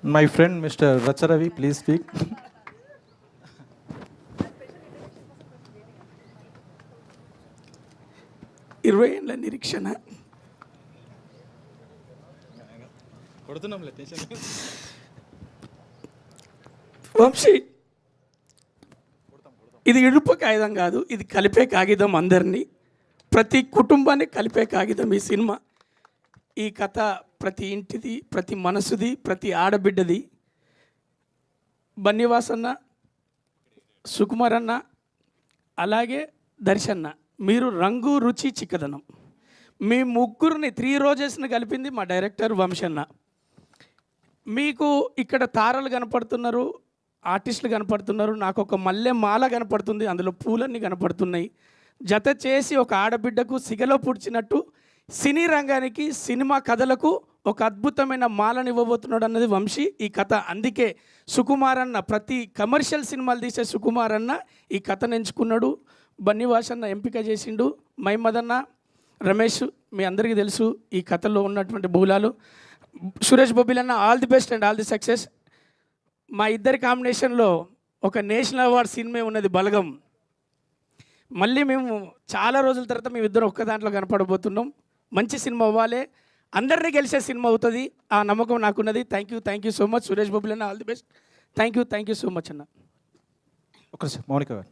My friend Mr. Racharavi, please speak. 20 ఏళ్ళ నిరీక్షణ. వంశీ, ఇది ఇడుపు కాగితం కాదు, ఇది కలిపే కాగితం. అందరినీ, ప్రతి కుటుంబాన్ని కలిపే కాగితం ఈ సినిమా. ఈ కథ ప్రతి ఇంటిది, ప్రతి మనసుది, ప్రతి ఆడబిడ్డది. బన్నివాసన్న, సుకుమార్ అన్న, అలాగే దర్శన్న, మీరు రంగు రుచి చిక్కదనం, మీ ముగ్గురిని 3 రోజెస్ని కలిపింది మా డైరెక్టర్ వంశన్న. మీకు ఇక్కడ తారలు కనపడుతున్నారు, ఆర్టిస్టులు కనపడుతున్నారు, నాకు ఒక మల్లె మాల కనపడుతుంది, అందులో పూలన్నీ కనపడుతున్నాయి. జత చేసి ఒక ఆడబిడ్డకు సిగలో పుడిచినట్టు సినీ రంగానికి, సినిమా కథలకు ఒక అద్భుతమైన మాలను ఇవ్వబోతున్నాడు అన్నది వంశీ ఈ కథ. అందుకే సుకుమార్ అన్న, ప్రతి కమర్షియల్ సినిమాలు తీసే సుకుమార్ అన్న ఈ కథను ఎంచుకున్నాడు. బన్నివాస్ అన్న ఎంపిక చేసిండు. మైమదన్న, రమేష్, మీ అందరికీ తెలుసు ఈ కథలో ఉన్నటువంటి మూలాలు. సురేష్ బొబ్బిల్ అన్న, all the best and all the success. మా ఇద్దరి కాంబినేషన్లో ఒక నేషనల్ అవార్డ్ సినిమా ఉన్నది, బలగం. మళ్ళీ మేము చాలా రోజుల తర్వాత మేమిద్దరం ఒక్క దాంట్లో కనపడబోతున్నాం. మంచి సినిమా అవ్వాలి, అందరినీ గెలిచే సినిమా అవుతుంది, ఆ నమ్మకం నాకున్నది. Thank you so much Suresh Bobbili అన్న, all the best. Thank you so much అన్న. ఒక మౌనిక గారు.